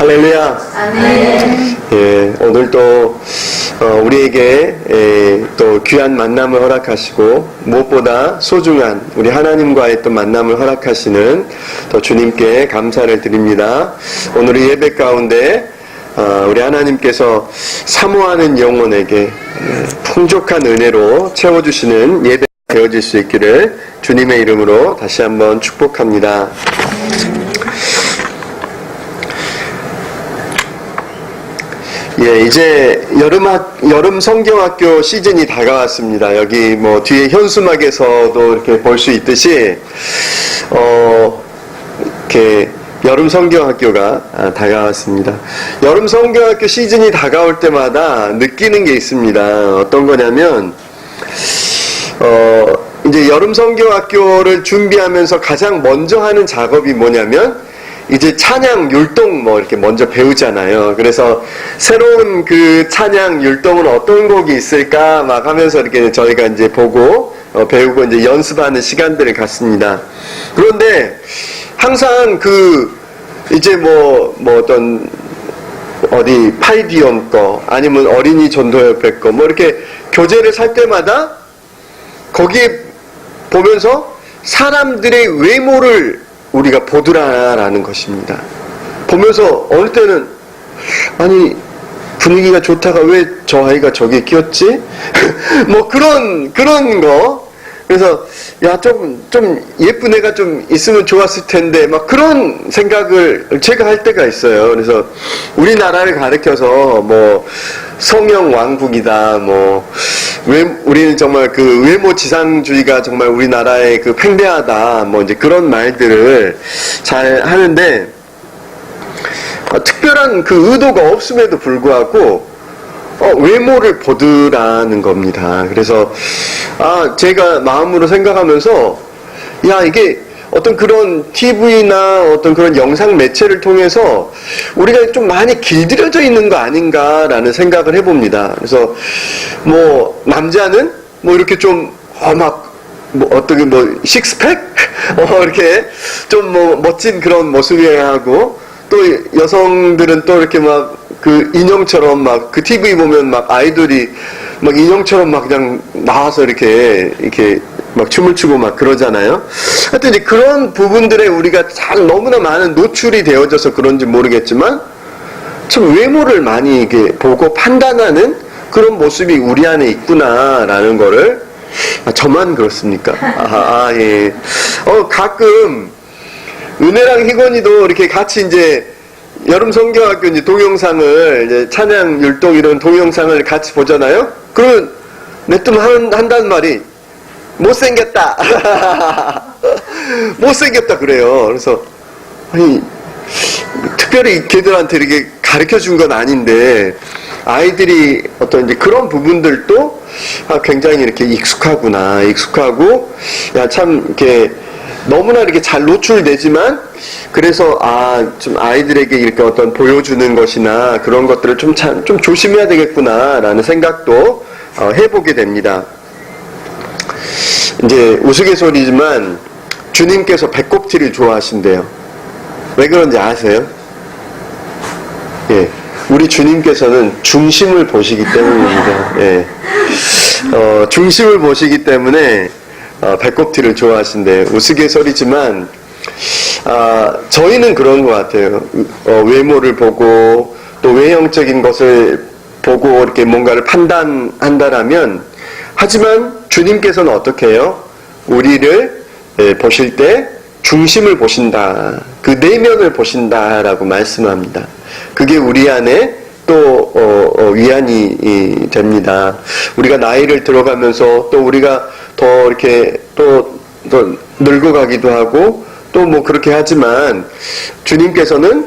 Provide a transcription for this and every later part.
할렐루야. 아멘. 예, 오늘도 우리에게 또 귀한 만남을 허락하시고 무엇보다 소중한 우리 하나님과의 또 만남을 허락하시는 또 주님께 감사를 드립니다. 오늘의 예배 가운데 우리 하나님께서 사모하는 영혼에게 풍족한 은혜로 채워주시는 예배가 되어질 수 있기를 주님의 이름으로 다시 한번 축복합니다. 예, 이제 여름 성경학교 시즌이 다가왔습니다. 여기 뭐 뒤에 현수막에서도 이렇게 볼 수 있듯이, 이렇게 여름 성경학교가 다가왔습니다. 여름 성경학교 시즌이 다가올 때마다 느끼는 게 있습니다. 어떤 거냐면, 이제 여름 성경학교를 준비하면서 가장 먼저 하는 작업이 뭐냐면, 이제 찬양 율동 이렇게 먼저 배우잖아요. 그래서 새로운 그 찬양 율동은 어떤 곡이 있을까 막 하면서 이렇게 저희가 이제 보고 배우고 이제 연습하는 시간들을 갖습니다. 그런데 항상 이제 어떤 어디 파이디온 거 아니면 어린이 전도협회 거 이렇게 교재를 살 때마다 거기에 보면서 사람들의 외모를 우리가 보더라라는 것입니다. 보면서 어느 때는 아니 분위기가 좋다가 왜 저 아이가 저기에 끼었지? 그런 거. 그래서 야 좀 예쁜 애가 좀 있으면 좋았을 텐데 막 그런 생각을 제가 할 때가 있어요. 그래서 우리나라를 가리켜서 성형 왕국이다 우리는 정말 그 외모 지상주의가 정말 우리나라의 그 팽배하다 이제 그런 말들을 잘 하는데 특별한 그 의도가 없음에도 불구하고 외모를 보더라는 겁니다. 그래서 제가 마음으로 생각하면서 이게 어떤 그런 TV나 어떤 그런 영상 매체를 통해서 우리가 좀 많이 길들여져 있는 거 아닌가라는 생각을 해봅니다. 그래서 남자는 이렇게 좀 어떻게 식스팩 이렇게 좀 멋진 그런 모습이어야 하고, 또 여성들은 또 이렇게 그 인형처럼 그 TV 보면 아이돌이 인형처럼 그냥 나와서 이렇게 춤을 추고 그러잖아요. 하여튼 이제 그런 부분들에 우리가 너무나 많은 노출이 되어져서 그런지 모르겠지만 참 외모를 많이 이렇게 보고 판단하는 그런 모습이 우리 안에 있구나라는 거를 저만 그렇습니까? 예. 가끔 은혜랑 희건이도 이렇게 같이 이제 여름 성경학교 이제 동영상을 이제 찬양 율동 이런 동영상을 같이 보잖아요. 그러면 내뜸 한다는 말이 못생겼다. 못생겼다 그래요. 그래서 특별히 걔들한테 이렇게 가르쳐 준 건 아닌데 아이들이 어떤 이제 그런 부분들도 굉장히 이렇게 익숙하고 참 이렇게 너무나 이렇게 잘 노출되지만 그래서 좀 아이들에게 이렇게 어떤 보여주는 것이나 그런 것들을 좀 조심해야 되겠구나라는 생각도 해보게 됩니다. 이제 우스갯소리지만 주님께서 배꼽티를 좋아하신대요. 왜 그런지 아세요? 예, 우리 주님께서는 중심을 보시기 때문입니다. 예, 중심을 보시기 때문에 배꼽티를 좋아하신대요. 우스갯소리지만 저희는 그런 것 같아요. 외모를 보고 또 외형적인 것을 보고 이렇게 뭔가를 판단한다라면, 하지만 주님께서는 어떻게 해요? 우리를 보실 때 중심을 보신다. 그 내면을 보신다라고 말씀합니다. 그게 우리 안에 또 위안이 됩니다. 우리가 나이를 들어가면서 또 우리가 더 이렇게 또 늙어가기도 하고 또 그렇게 하지만 주님께서는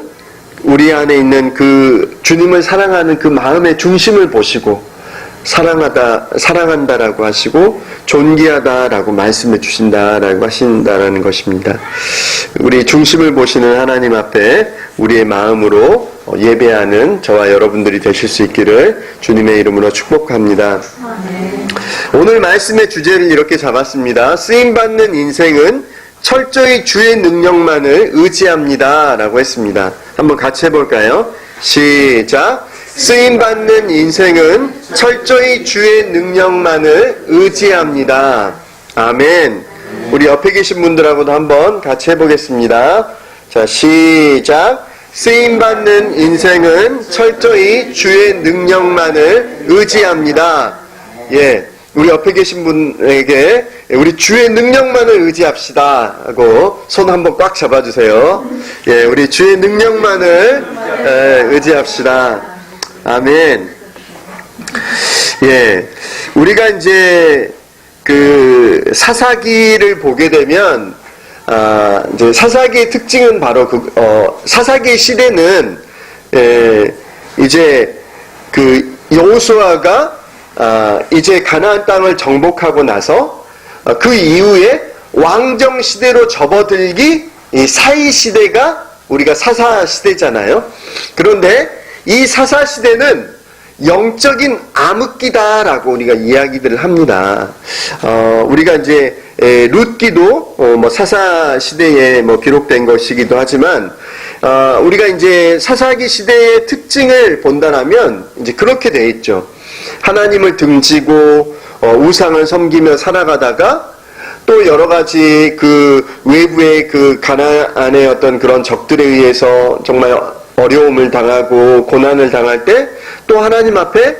우리 안에 있는 그 주님을 사랑하는 그 마음의 중심을 보시고 사랑한다라고 하시고 존귀하다라고 말씀해 주신다라고 하신다라는 것입니다. 우리 중심을 보시는 하나님 앞에 우리의 마음으로 예배하는 저와 여러분들이 되실 수 있기를 주님의 이름으로 축복합니다. 오늘 말씀의 주제를 이렇게 잡았습니다. 쓰임받는 인생은 철저히 주의 능력만을 의지합니다 라고 했습니다. 한번 같이 해볼까요? 시작. 쓰임받는 인생은 철저히 주의 능력만을 의지합니다. 아멘. 우리 옆에 계신 분들하고도 한번 같이 해보겠습니다. 자, 시작. 쓰임받는 인생은 철저히 주의 능력만을 의지합니다. 예, 우리 옆에 계신 분에게 우리 주의 능력만을 의지합시다 하고 손 한번 꽉 잡아주세요. 예, 우리 주의 능력만을 의지합시다. 아멘. 예, 우리가 이제 그 사사기를 보게 되면 이제 사사기의 특징은 바로 사사기의 시대는 이제 그 여호수아가 이제 가나안 땅을 정복하고 나서 그 이후에 왕정 시대로 접어들기 이 사이 시대가 우리가 사사 시대잖아요. 그런데 이 사사 시대는 영적인 암흑기다라고 우리가 이야기들을 합니다. 우리가 이제 룻기도 뭐 사사 시대에 뭐 기록된 것이기도 하지만 우리가 이제 사사기 시대의 특징을 본다라면 이제 그렇게 돼 있죠. 하나님을 등지고 우상을 섬기며 살아가다가 또 여러 가지 그 외부의 그 가나안의 어떤 그런 적들에 의해서 정말 어려움을 당하고 고난을 당할 때 또 하나님 앞에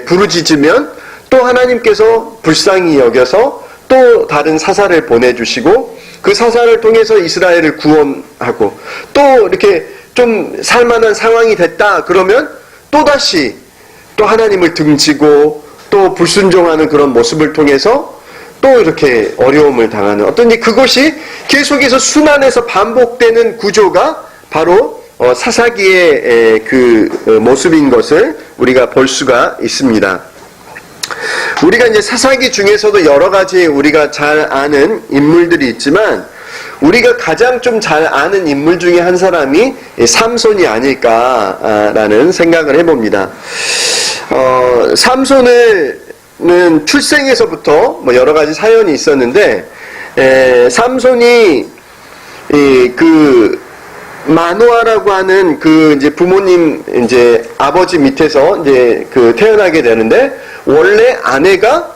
부르짖으면 또 하나님께서 불쌍히 여겨서 또 다른 사사를 보내주시고 그 사사를 통해서 이스라엘을 구원하고 또 이렇게 좀 살만한 상황이 됐다 그러면 또다시 또 하나님을 등지고 또 불순종하는 그런 모습을 통해서 또 이렇게 어려움을 당하는 어떤 그것이 계속해서 순환해서 반복되는 구조가 바로 사사기의 그 모습인 것을 우리가 볼 수가 있습니다. 우리가 이제 사사기 중에서도 여러 가지 우리가 잘 아는 인물들이 있지만 우리가 가장 좀 잘 아는 인물 중에 한 사람이 삼손이 아닐까라는 생각을 해봅니다. 삼손은 출생에서부터 뭐 여러 가지 사연이 있었는데 삼손이 그 마노아라고 하는 그 이제 부모님 이제 아버지 밑에서 이제 그 태어나게 되는데 원래 아내가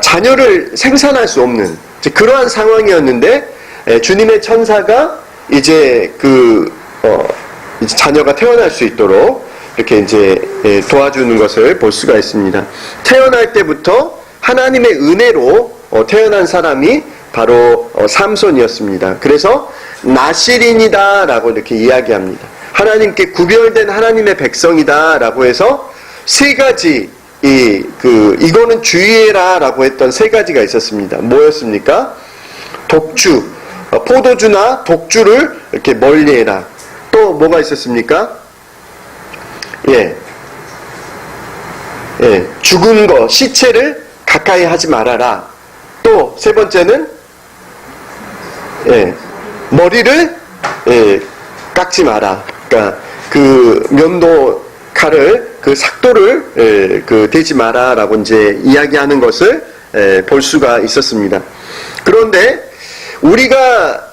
자녀를 생산할 수 없는 그러한 상황이었는데 주님의 천사가 이제 이제 자녀가 태어날 수 있도록 이렇게 이제 도와주는 것을 볼 수가 있습니다. 태어날 때부터 하나님의 은혜로 태어난 사람이 바로 삼손이었습니다. 그래서 나실인이다 라고 이렇게 이야기합니다. 하나님께 구별된 하나님의 백성이다 라고 해서 세 가지 이거는 주의해라 라고 했던 세 가지가 있었습니다. 뭐였습니까? 독주, 포도주나 독주를 이렇게 멀리해라. 또 뭐가 있었습니까? 죽은 거, 시체를 가까이 하지 말아라. 또 세 번째는 머리를 깎지 마라. 그러니까 그 면도 칼을 그 삭도를 대지 마라라고 이제 이야기하는 것을 볼 수가 있었습니다. 그런데 우리가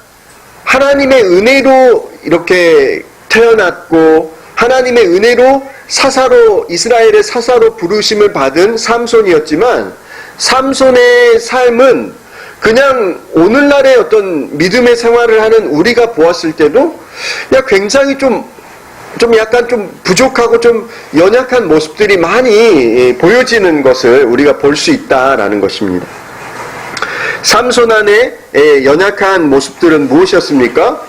하나님의 은혜로 이렇게 태어났고 하나님의 은혜로 사사로 이스라엘의 사사로 부르심을 받은 삼손이었지만 삼손의 삶은 그냥 오늘날의 어떤 믿음의 생활을 하는 우리가 보았을 때도 굉장히 좀 약간 좀 부족하고 좀 연약한 모습들이 많이 보여지는 것을 우리가 볼 수 있다라는 것입니다. 삼손 안에 연약한 모습들은 무엇이었습니까?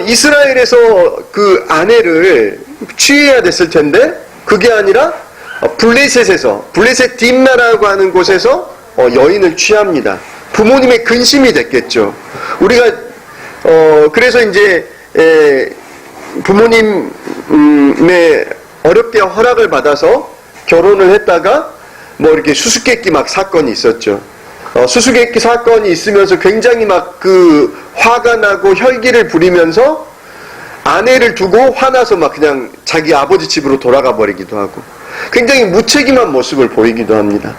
이스라엘에서 그 아내를 취해야 됐을 텐데 그게 아니라 블레셋 딥나라고 하는 곳에서 여인을 취합니다. 부모님의 근심이 됐겠죠. 우리가 그래서 이제 부모님의 어렵게 허락을 받아서 결혼을 했다가 뭐 이렇게 수수께끼 막 사건이 있었죠. 수수께끼 사건이 있으면서 굉장히 막 그 화가 나고 혈기를 부리면서 아내를 두고 화나서 막 그냥 자기 아버지 집으로 돌아가 버리기도 하고 굉장히 무책임한 모습을 보이기도 합니다.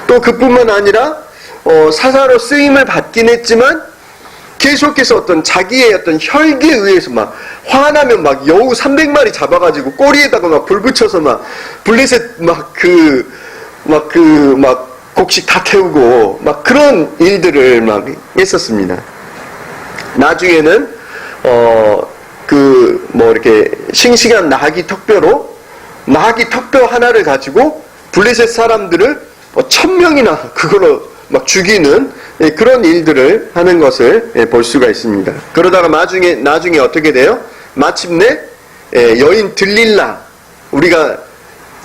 또 그뿐만 아니라 사사로 쓰임을 받긴 했지만 계속해서 어떤 자기의 어떤 혈기에 의해서 막 화나면 막 여우 300마리 잡아가지고 꼬리에다가 막 불 붙여서 막 블레셋 막 곡식 다 태우고 막 그런 일들을 막 했었습니다. 나중에는 이렇게 싱싱한 나귀 턱뼈로 나귀 턱뼈 하나를 가지고 블레셋 사람들을 1000명이나 그걸로 막 죽이는 그런 일들을 하는 것을 볼 수가 있습니다. 그러다가 나중에 어떻게 돼요? 마침내 여인 들릴라, 우리가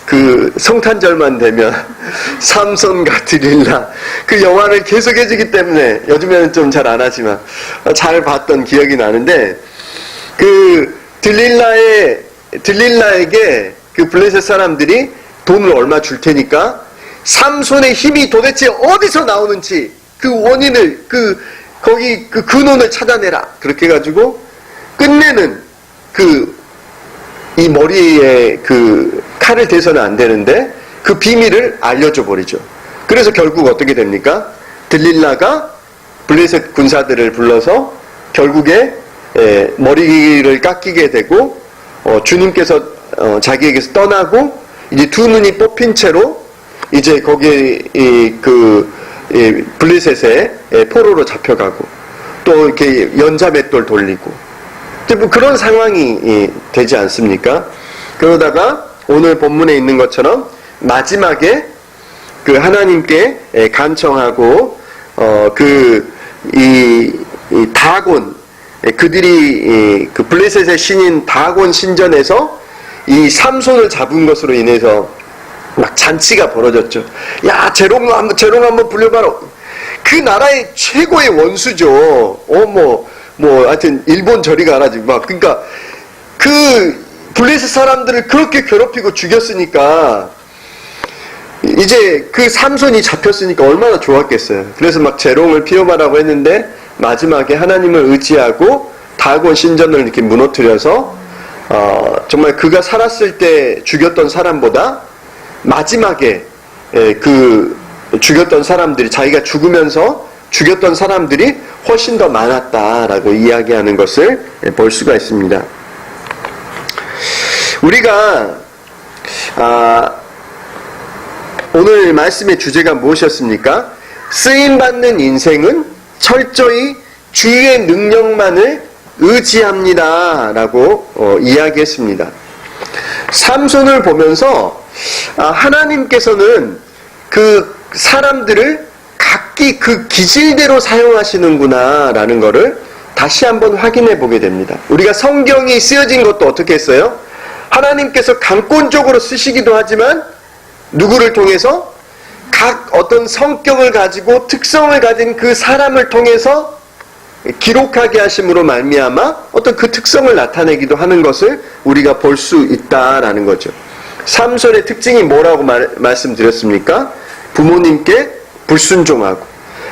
그 성탄절만 되면 삼손과 들릴라 그 영화를 계속 해주기 때문에 요즘에는 좀 잘 안 하지만 잘 봤던 기억이 나는데, 그 들릴라에게 그 블레셋 사람들이 돈을 얼마 줄 테니까 삼손의 힘이 도대체 어디서 나오는지 그 원인을 그 근원을 찾아내라, 그렇게 해가지고 끝내는 이 머리에 그 칼을 대서는 안 되는데 그 비밀을 알려줘 버리죠. 그래서 결국 어떻게 됩니까? 들릴라가 블레셋 군사들을 불러서 결국에 머리를 깎이게 되고 주님께서 자기에게서 떠나고 이제 두 눈이 뽑힌 채로 이제 거기에 블레셋의 포로로 잡혀가고 또 이렇게 연자맷돌 돌리고 뭐 그런 상황이 되지 않습니까? 그러다가 오늘 본문에 있는 것처럼 마지막에 그 하나님께 간청하고 이 다곤, 그들이 그 블레셋의 신인 다곤 신전에서 이 삼손을 잡은 것으로 인해서 막 잔치가 벌어졌죠. 야, 재롱 한번 불려봐라. 그 나라의 최고의 원수죠. 하여튼 일본 저리 가라지 막. 그러니까 그 블레셋 사람들을 그렇게 괴롭히고 죽였으니까 이제 그 삼손이 잡혔으니까 얼마나 좋았겠어요. 그래서 막 재롱을 피워봐라고 했는데 마지막에 하나님을 의지하고 다곤 신전을 이렇게 무너뜨려서 정말 그가 살았을 때 죽였던 사람보다 마지막에 그 죽였던 사람들이, 자기가 죽으면서 죽였던 사람들이 훨씬 더 많았다라고 이야기하는 것을 볼 수가 있습니다. 우리가 오늘 말씀의 주제가 무엇이었습니까? 쓰임받는 인생은 철저히 주의 능력만을 의지합니다 라고 이야기했습니다. 삼손을 보면서 하나님께서는 그 사람들을 각기 그 기질대로 사용하시는구나 라는 것을 다시 한번 확인해 보게 됩니다. 우리가 성경이 쓰여진 것도 어떻게 했어요? 하나님께서 강권적으로 쓰시기도 하지만 누구를 통해서? 각 어떤 성격을 가지고 특성을 가진 그 사람을 통해서 기록하게 하심으로 말미암아 어떤 그 특성을 나타내기도 하는 것을 우리가 볼 수 있다라는 거죠. 삼손의 특징이 뭐라고 말씀드렸습니까? 부모님께 불순종하고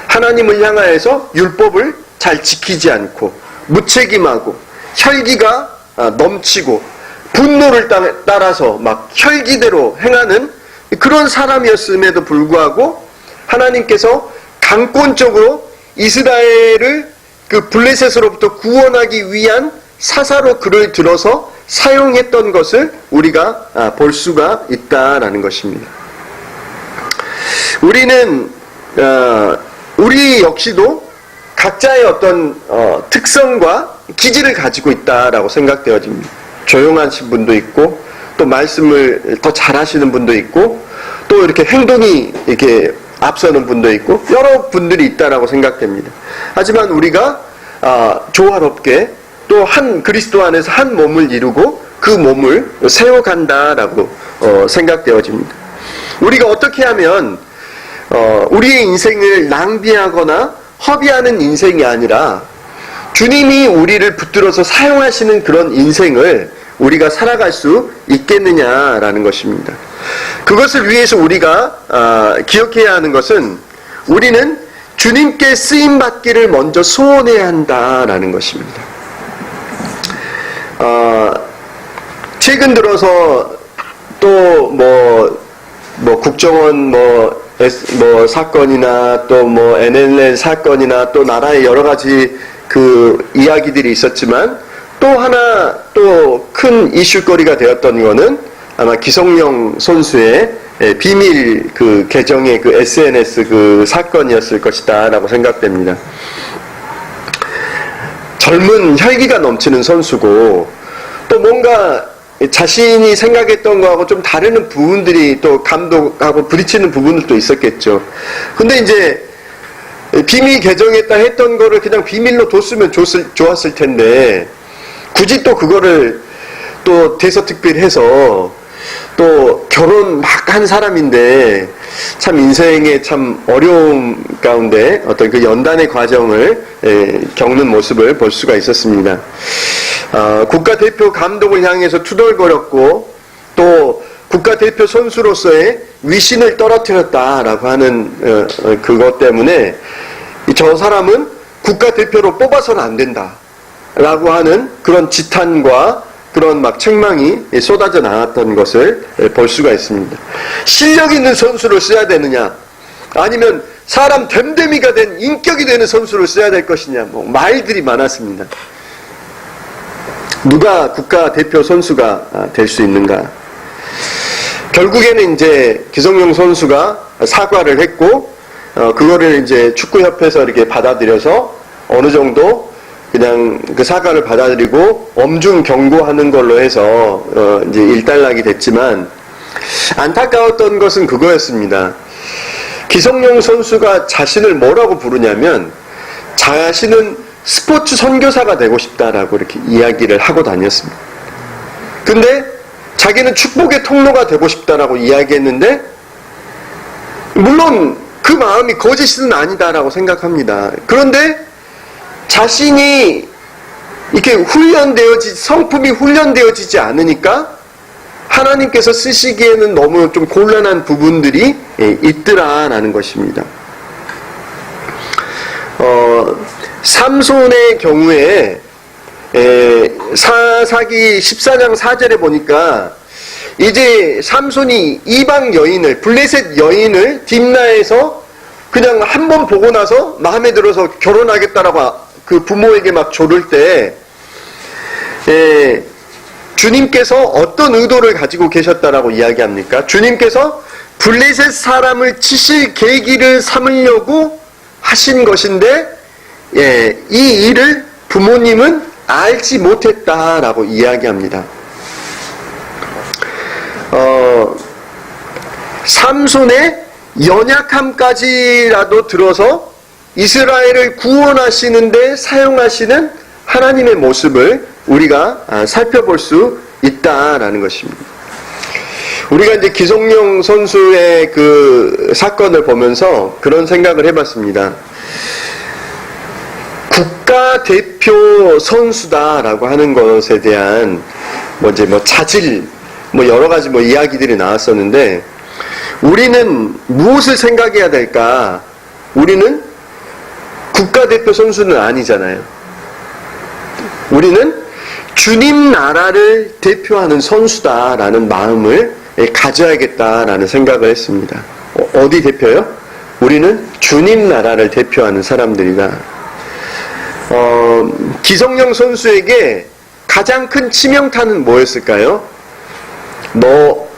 하나님을 향하여서 율법을 잘 지키지 않고 무책임하고 혈기가 넘치고 분노를 따라서 막 혈기대로 행하는 그런 사람이었음에도 불구하고 하나님께서 강권적으로 이스라엘을 그 블레셋으로부터 구원하기 위한 사사로 그를 들어서 사용했던 것을 우리가 볼 수가 있다라는 것입니다. 우리 역시도 각자의 어떤 특성과 기질을 가지고 있다라고 생각되어집니다. 조용하신 분도 있고 또 말씀을 더 잘하시는 분도 있고 또 이렇게 행동이 이렇게 앞서는 분도 있고 여러 분들이 있다라고 생각됩니다. 하지만 우리가 조화롭게 또 한 그리스도 안에서 한 몸을 이루고 그 몸을 세워간다라고 생각되어집니다. 우리가 어떻게 하면 우리의 인생을 낭비하거나 허비하는 인생이 아니라 주님이 우리를 붙들어서 사용하시는 그런 인생을 우리가 살아갈 수 있겠느냐라는 것입니다. 그것을 위해서 우리가 기억해야 하는 것은 우리는 주님께 쓰임받기를 먼저 소원해야 한다라는 것입니다. 최근 들어서 또 국정원 사건이나 또 NLL 사건이나 또 나라의 여러 가지 그 이야기들이 있었지만 또 하나 또 큰 이슈거리가 되었던 거는 아마 기성용 선수의 비밀 그 계정의 그 SNS 그 사건이었을 것이다라고 생각됩니다. 젊은 혈기가 넘치는 선수고 또 뭔가 자신이 생각했던 거하고 좀 다르는 부분들이 또 감독하고 부딪히는 부분들도 있었겠죠. 근데 이제 비밀 계정에다 했던 거를 그냥 비밀로 뒀으면 좋았을 텐데 굳이 또 그거를 또 대서특필해서 또 결혼 막 한 사람인데 참 인생의 참 어려움 가운데 어떤 그 연단의 과정을 겪는 모습을 볼 수가 있었습니다. 국가대표 감독을 향해서 투덜거렸고 또 국가대표 선수로서의 위신을 떨어뜨렸다라고 하는 그것 때문에 저 사람은 국가대표로 뽑아서는 안 된다라고 하는 그런 지탄과 그런 막 책망이 쏟아져 나왔던 것을 볼 수가 있습니다. 실력 있는 선수를 써야 되느냐 아니면 사람 됨됨이가 된 인격이 되는 선수를 써야 될 것이냐 뭐 말들이 많았습니다. 누가 국가대표 선수가 될 수 있는가? 결국에는 이제 기성용 선수가 사과를 했고 그거를 이제 축구협회에서 이렇게 받아들여서 어느 정도 그냥 그 사과를 받아들이고 엄중 경고하는 걸로 해서 이제 일단락이 됐지만 안타까웠던 것은 그거였습니다. 기성용 선수가 자신을 뭐라고 부르냐면 자신은 스포츠 선교사가 되고 싶다라고 이렇게 이야기를 하고 다녔습니다. 근데 자기는 축복의 통로가 되고 싶다라고 이야기했는데 물론 그 마음이 거짓은 아니다라고 생각합니다. 그런데 자신이 이렇게 성품이 훈련되어지지 않으니까 하나님께서 쓰시기에는 너무 좀 곤란한 부분들이 있더라라는 것입니다. 삼손의 경우에 사사기 14장 4절에 보니까 이제 삼손이 이방 여인을 블레셋 여인을 딥나에서 그냥 한 번 보고 나서 마음에 들어서 결혼하겠다라고 그 부모에게 막 조를 때 주님께서 어떤 의도를 가지고 계셨다라고 이야기합니까? 주님께서 블레셋 사람을 치실 계기를 삼으려고 하신 것인데 이 일을 부모님은 알지 못했다라고 이야기합니다. 삼손의 연약함까지라도 들어서 이스라엘을 구원하시는데 사용하시는 하나님의 모습을 우리가 살펴볼 수 있다라는 것입니다. 우리가 이제 기성용 선수의 그 사건을 보면서 그런 생각을 해봤습니다. 국가대표 선수다라고 하는 것에 대한 자질 여러 가지 이야기들이 나왔었는데 우리는 무엇을 생각해야 될까? 우리는 국가대표 선수는 아니잖아요. 우리는 주님 나라를 대표하는 선수다라는 마음을 가져야겠다라는 생각을 했습니다. 어디 대표요? 우리는 주님 나라를 대표하는 사람들이다. 기성용 선수에게 가장 큰 치명타는 뭐였을까요? 너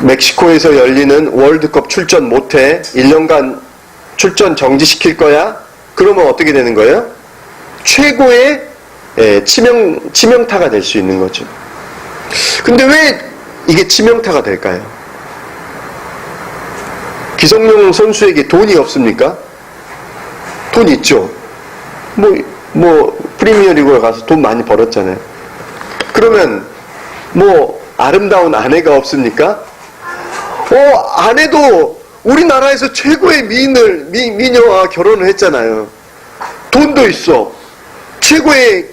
멕시코에서 열리는 월드컵 출전 못해 1년간 출전 정지시킬 거야? 그러면 어떻게 되는 거예요? 최고의 치명타가 될 수 있는 거죠. 근데 왜 이게 치명타가 될까요? 기성용 선수에게 돈이 없습니까? 돈 있죠. 프리미어리그에 가서 돈 많이 벌었잖아요. 그러면 아름다운 아내가 없습니까? 아내도 우리나라에서 최고의 미녀와 결혼을 했잖아요. 돈도 있어. 최고의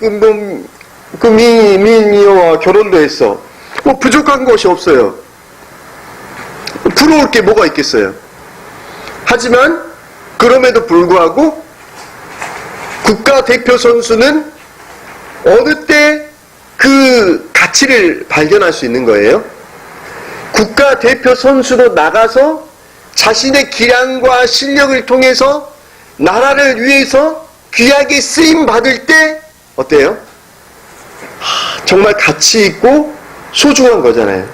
미녀와 결혼도 했어. 부족한 것이 없어요. 부러울 게 뭐가 있겠어요. 하지만 그럼에도 불구하고 국가대표 선수는 어느 때 그 가치를 발견할 수 있는 거예요. 국가대표 선수로 나가서 자신의 기량과 실력을 통해서 나라를 위해서 귀하게 쓰임 받을 때 어때요? 정말 가치 있고 소중한 거잖아요.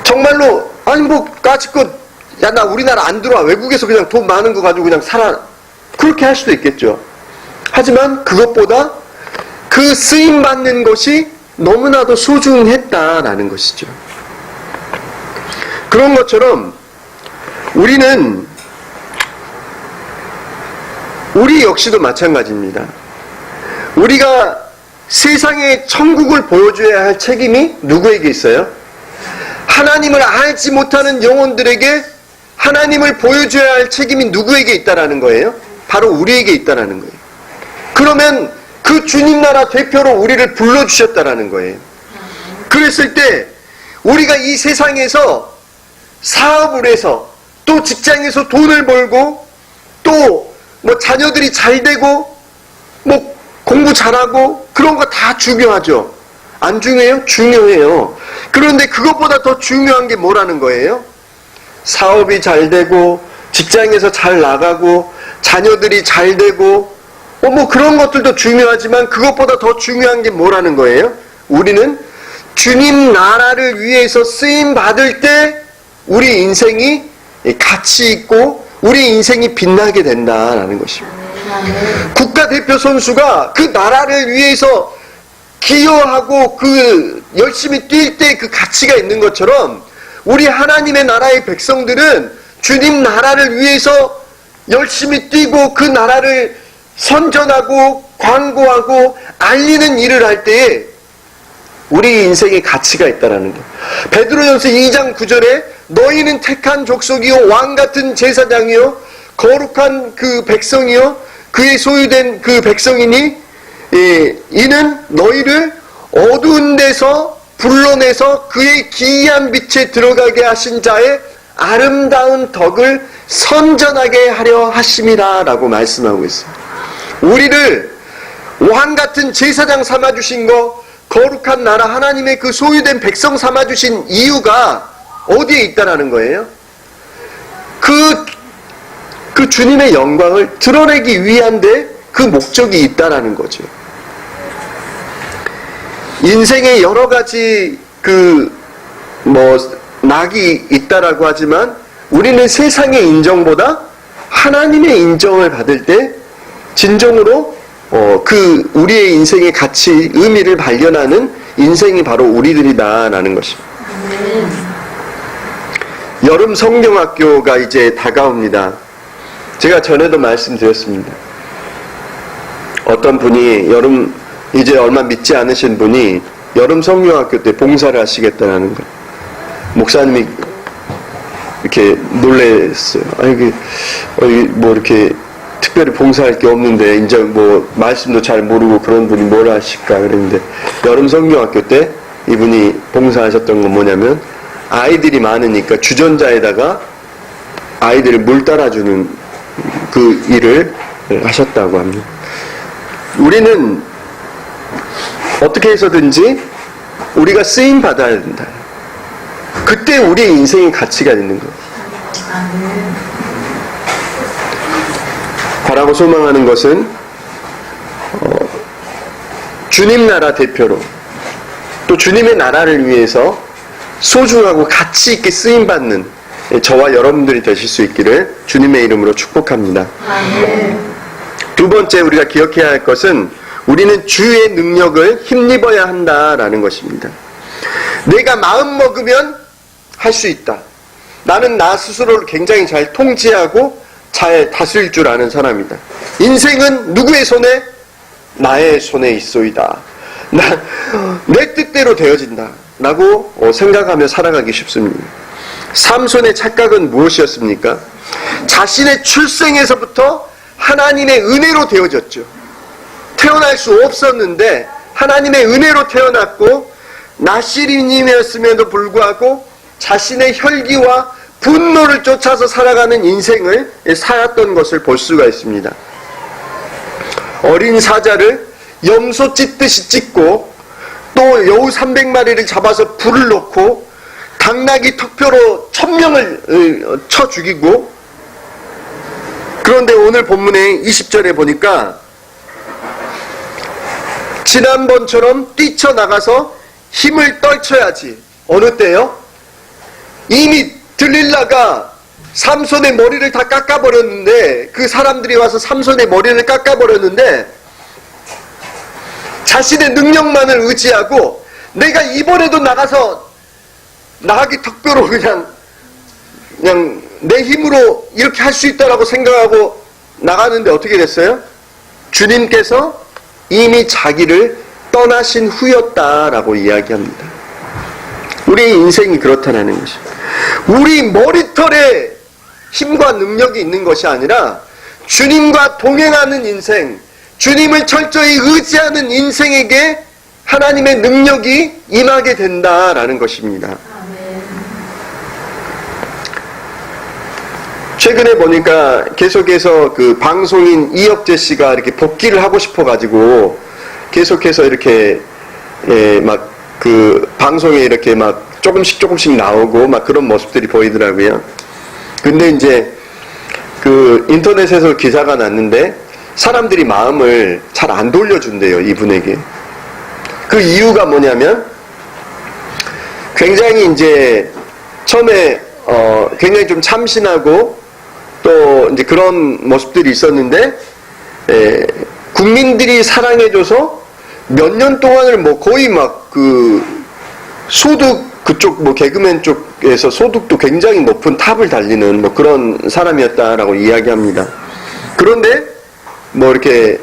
정말로 아니 뭐 까짓것 야 나 우리나라 안 들어와, 외국에서 그냥 돈 많은 거 가지고 그냥 살아, 그렇게 할 수도 있겠죠. 하지만 그것보다 그 쓰임 받는 것이 너무나도 소중했다라는 것이죠. 그런 것처럼 우리 역시도 마찬가지입니다. 우리가 세상에 천국을 보여줘야 할 책임이 누구에게 있어요? 하나님을 알지 못하는 영혼들에게 하나님을 보여줘야 할 책임이 누구에게 있다라는 거예요? 바로 우리에게 있다라는 거예요. 그러면 그 주님 나라 대표로 우리를 불러주셨다라는 거예요. 그랬을 때 우리가 이 세상에서 사업을 해서 또 직장에서 돈을 벌고 또 뭐 자녀들이 잘 되고 뭐 공부 잘하고 그런 거 다 중요하죠. 안 중요해요? 중요해요. 그런데 그것보다 더 중요한 게 뭐라는 거예요? 사업이 잘 되고 직장에서 잘 나가고 자녀들이 잘 되고 뭐 그런 것들도 중요하지만 그것보다 더 중요한 게 뭐라는 거예요? 우리는 주님 나라를 위해서 쓰임 받을 때 우리 인생이 가치 있고 우리 인생이 빛나게 된다라는 것입니다. 국가대표 선수가 그 나라를 위해서 기여하고 그 열심히 뛸 때 그 가치가 있는 것처럼 우리 하나님의 나라의 백성들은 주님 나라를 위해서 열심히 뛰고 그 나라를 선전하고 광고하고 알리는 일을 할 때에 우리 인생에 가치가 있다라는 거. 베드로전서 2장 9절에 너희는 택한 족속이요 왕같은 제사장이요 거룩한 그 백성이요 그의 소유된 그 백성이니 이는 너희를 어두운 데서 불러내서 그의 기이한 빛에 들어가게 하신 자의 아름다운 덕을 선전하게 하려 하심이라 라고 말씀하고 있어요. 우리를 왕같은 제사장 삼아주신 거, 거룩한 나라 하나님의 그 소유된 백성 삼아주신 이유가 어디에 있다라는 거예요? 그 주님의 영광을 드러내기 위한데 그 목적이 있다라는 거죠. 인생에 여러 가지 낙이 있다라고 하지만 우리는 세상의 인정보다 하나님의 인정을 받을 때 진정으로 우리의 인생의 가치, 의미를 발견하는 인생이 바로 우리들이다라는 것입니다. 여름 성경학교가 이제 다가옵니다. 제가 전에도 말씀드렸습니다. 어떤 분이 이제 얼마 믿지 않으신 분이 여름 성경학교 때 봉사를 하시겠다는 거. 목사님이 이렇게 놀랬어요. 뭐 이렇게 특별히 봉사할 게 없는데 이제 뭐 말씀도 잘 모르고 그런 분이 뭘 하실까 그랬는데 여름 성경학교 때 이분이 봉사하셨던 건 뭐냐면 아이들이 많으니까 주전자에다가 아이들을 물 따라주는 그 일을 하셨다고 합니다. 우리는 어떻게 해서든지 우리가 쓰임 받아야 된다. 그때 우리의 인생의 가치가 있는 거예요. 바라고 소망하는 것은 주님 나라 대표로 또 주님의 나라를 위해서 소중하고 가치 있게 쓰임받는 저와 여러분들이 되실 수 있기를 주님의 이름으로 축복합니다. 두 번째 우리가 기억해야 할 것은 우리는 주의 능력을 힘입어야 한다라는 것입니다. 내가 마음 먹으면 할 수 있다. 나는 나 스스로를 굉장히 잘 통제하고 잘 다스릴 줄 아는 사람이다. 인생은 누구의 손에? 나의 손에 있소이다. 내 뜻대로 되어진다 라고 생각하며 살아가기 쉽습니다. 삼손의 착각은 무엇이었습니까? 자신의 출생에서부터 하나님의 은혜로 되어졌죠. 태어날 수 없었는데 하나님의 은혜로 태어났고 나시린임이었음에도 불구하고 자신의 혈기와 분노를 쫓아서 살아가는 인생을 살았던 것을 볼 수가 있습니다. 어린 사자를 염소 찢듯이 찢고 또 여우 300마리를 잡아서 불을 넣고 당나귀 턱표로 1000명을 쳐 죽이고, 그런데 오늘 본문의 20절에 보니까 지난번처럼 뛰쳐나가서 힘을 떨쳐야지. 어느 때요? 이미 들릴라가 삼손의 머리를 다 깎아버렸는데, 그 사람들이 와서 삼손의 머리를 깎아버렸는데, 자신의 능력만을 의지하고 내가 이번에도 나가서 나가기 턱뼈로 그냥 내 힘으로 이렇게 할 수 있다라고 생각하고 나가는데 어떻게 됐어요? 주님께서 이미 자기를 떠나신 후였다라고 이야기합니다. 우리 인생이 그렇다는 것이, 우리 머리털에 힘과 능력이 있는 것이 아니라 주님과 동행하는 인생, 주님을 철저히 의지하는 인생에게 하나님의 능력이 임하게 된다라는 것입니다. 최근에 보니까 계속해서 그 방송인 이혁재 씨가 이렇게 복귀를 하고 싶어가지고 계속해서 이렇게 막 그 방송에 이렇게 막 조금씩 나오고 막 그런 모습들이 보이더라고요. 근데 이제 그 인터넷에서 기사가 났는데 사람들이 마음을 잘 안 돌려준대요, 이분에게. 그 이유가 뭐냐면 굉장히 이제 처음에 굉장히 좀 참신하고 또 이제 그런 모습들이 있었는데, 국민들이 사랑해줘서 몇 년 동안을 뭐 거의 막 그 소득 그쪽 뭐 개그맨 쪽에서 소득도 굉장히 높은 탑을 달리는 뭐 그런 사람이었다라고 이야기합니다. 그런데 뭐 이렇게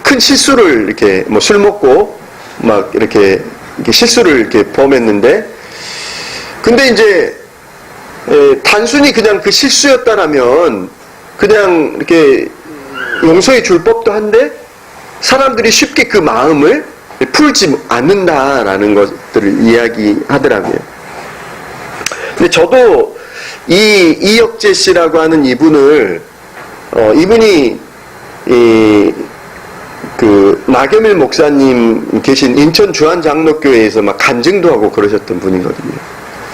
큰 실수를 이렇게 뭐 술 먹고 막 이렇게 실수를 이렇게 범했는데, 근데 이제 단순히 그냥 그 실수였다라면 그냥 이렇게 용서해 줄 법도 한데 사람들이 쉽게 그 마음을 풀지 않는다라는 것들을 이야기하더라고요. 근데 저도 이 이혁재 씨라고 하는 이분을 이분이 그 나겸일 목사님 계신 인천 주한장로교회에서 막 간증도 하고 그러셨던 분이거든요.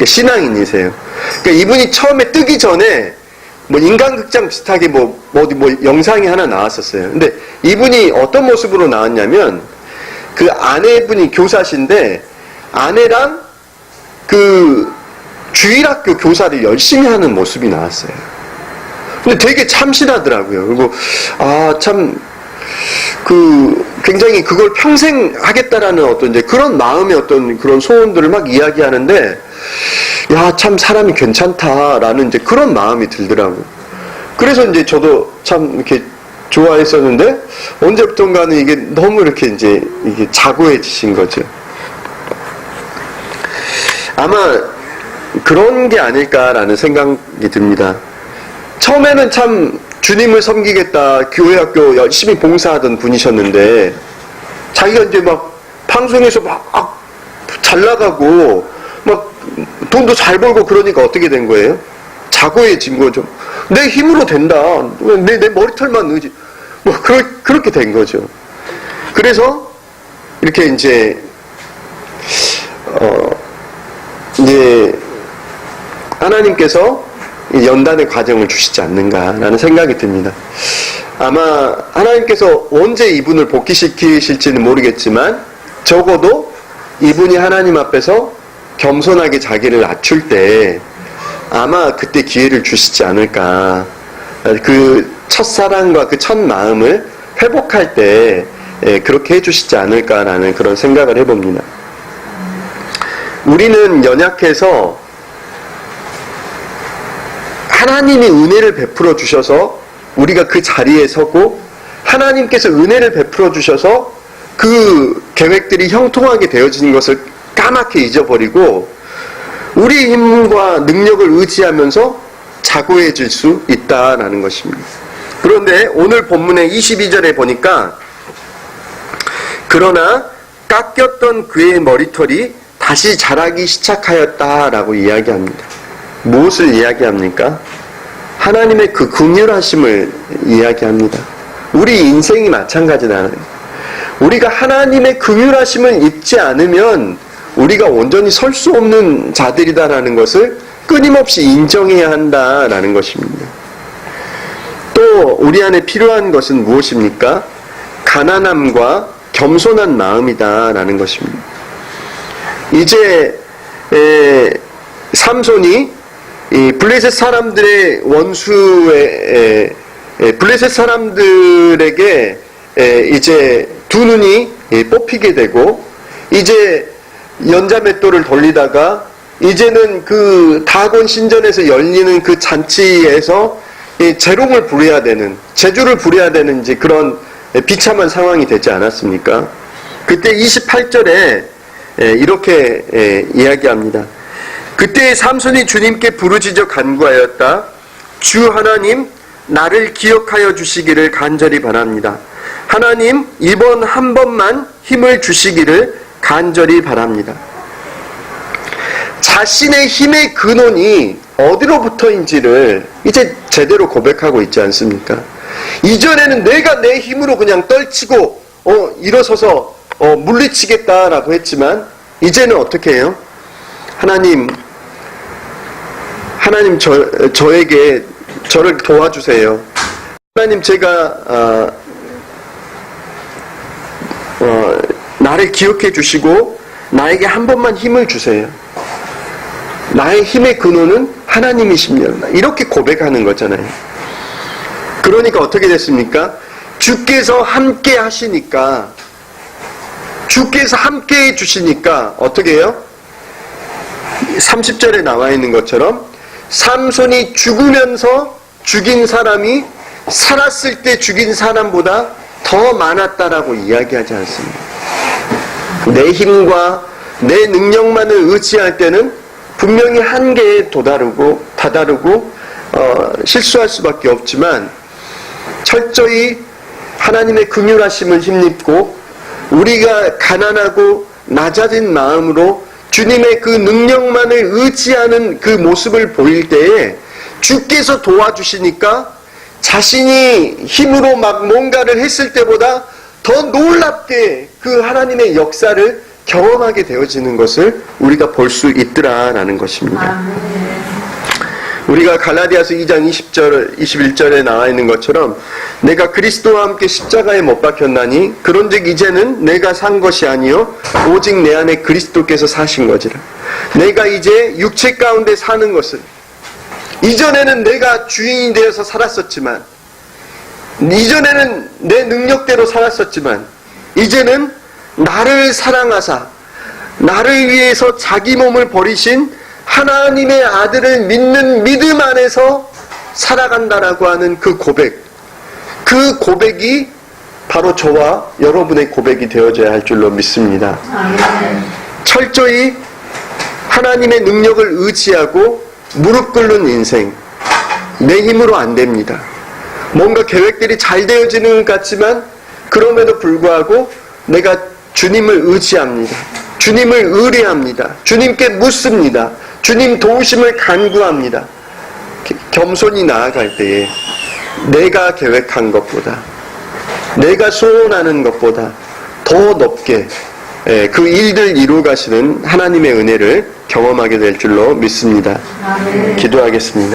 신앙인이세요. 그러니까 이분이 처음에 뜨기 전에 뭐 인간극장 비슷하게 뭐 영상이 하나 나왔었어요. 근데 이분이 어떤 모습으로 나왔냐면 그 아내분이 교사신데 아내랑 그 주일학교 교사를 열심히 하는 모습이 나왔어요. 근데 되게 참신하더라고요. 그리고 굉장히 그걸 평생 하겠다라는 어떤 이제 그런 마음의 어떤 그런 소원들을 막 이야기하는데, 야, 참 사람이 괜찮다라는 이제 그런 마음이 들더라고요. 그래서 이제 저도 참 이렇게 좋아했었는데, 언제부턴가는 이게 너무 이렇게 이제 이게 자고해지신 거죠. 아마 그런 게 아닐까라는 생각이 듭니다. 처음에는 참 주님을 섬기겠다, 교회 학교 열심히 봉사하던 분이셨는데, 자기가 이제 막 방송에서 막 잘 나가고, 막 돈도 잘 벌고 그러니까 어떻게 된 거예요? 자고해진 거죠. 내 힘으로 된다. 내 머리털만 의지. 뭐, 그렇게 된 거죠. 그래서, 이렇게 이제 하나님께서 연단의 과정을 주시지 않는가라는 생각이 듭니다. 아마 하나님께서 언제 이분을 복귀시키실지는 모르겠지만 적어도 이분이 하나님 앞에서 겸손하게 자기를 낮출 때 아마 그때 기회를 주시지 않을까. 그 첫사랑과 그 첫 마음을 회복할 때 그렇게 해주시지 않을까라는 그런 생각을 해봅니다. 우리는 연약해서 하나님이 은혜를 베풀어 주셔서 우리가 그 자리에 서고, 하나님께서 은혜를 베풀어 주셔서 그 계획들이 형통하게 되어지는 것을 까맣게 잊어버리고 우리 힘과 능력을 의지하면서 자고해질 수 있다라는 것입니다. 그런데 오늘 본문의 22절에 보니까, 그러나 깎였던 그의 머리털이 다시 자라기 시작하였다라고 이야기합니다. 무엇을 이야기합니까? 하나님의 그 긍휼하심을 이야기합니다. 우리 인생이 마찬가지다. 우리가 하나님의 긍휼하심을 잊지 않으면 우리가 온전히 설 수 없는 자들이다라는 것을 끊임없이 인정해야 한다라는 것입니다. 또 우리 안에 필요한 것은 무엇입니까? 가난함과 겸손한 마음이다라는 것입니다. 이제 삼손이 이 블레셋 사람들의 원수의 블레셋 사람들에게 이제 두 눈이 뽑히게 되고, 이제 연자맷돌을 돌리다가 이제는 그 다곤 신전에서 열리는 그 잔치에서 재롱을 부려야 되는, 재주를 부려야 되는 이제 그런 비참한 상황이 되지 않았습니까? 그때 28절에 이렇게 이야기합니다. 그때 삼손이 주님께 부르짖어 간구하였다. 주 하나님, 나를 기억하여 주시기를 간절히 바랍니다. 하나님, 이번 한 번만 힘을 주시기를 간절히 바랍니다. 자신의 힘의 근원이 어디로부터인지를 이제 제대로 고백하고 있지 않습니까? 이전에는 내가 내 힘으로 그냥 떨치고 일어서서 물리치겠다라고 했지만, 이제는 어떻게 해요? 하나님 저에게 저를 도와주세요. 하나님, 제가 나를 기억해 주시고 나에게 한 번만 힘을 주세요. 나의 힘의 근원은 하나님이십니다. 이렇게 고백하는 거잖아요. 그러니까 어떻게 됐습니까? 주께서 함께 하시니까, 주께서 함께 해 주시니까 어떻게 해요? 30절에 나와 있는 것처럼 삼손이 죽으면서 죽인 사람이 살았을 때 죽인 사람보다 더 많았다라고 이야기하지 않습니다. 내 힘과 내 능력만을 의지할 때는 분명히 한계에 다다르고 실수할 수밖에 없지만, 철저히 하나님의 긍휼하심을 힘입고 우리가 가난하고 낮아진 마음으로 주님의 그 능력만을 의지하는 그 모습을 보일 때에 주께서 도와주시니까 자신이 힘으로 막 뭔가를 했을 때보다 더 놀랍게 그 하나님의 역사를 경험하게 되어지는 것을 우리가 볼 수 있더라라는 것입니다. 우리가 갈라디아서 2장 20절, 21절에 나와 있는 것처럼 내가 그리스도와 함께 십자가에 못 박혔나니 그런즉 이제는 내가 산 것이 아니요 오직 내 안에 그리스도께서 사신 거지라. 내가 이제 육체 가운데 사는 것을, 이전에는 내가 주인이 되어서 살았었지만, 이전에는 내 능력대로 살았었지만, 이제는 나를 사랑하사 나를 위해서 자기 몸을 버리신 하나님의 아들을 믿는 믿음 안에서 살아간다라고 하는 그 고백, 그 고백이 바로 저와 여러분의 고백이 되어져야 할 줄로 믿습니다. 철저히 하나님의 능력을 의지하고 무릎 꿇는 인생, 내 힘으로 안 됩니다. 뭔가 계획들이 잘 되어지는 것 같지만 그럼에도 불구하고 내가 주님을 의지합니다. 주님을 의뢰합니다. 주님께 묻습니다. 주님 도우심을 간구합니다. 겸손히 나아갈 때에 내가 계획한 것보다, 내가 소원하는 것보다 더 높게 그 일들 이루 가시는 하나님의 은혜를 경험하게 될 줄로 믿습니다. 기도하겠습니다.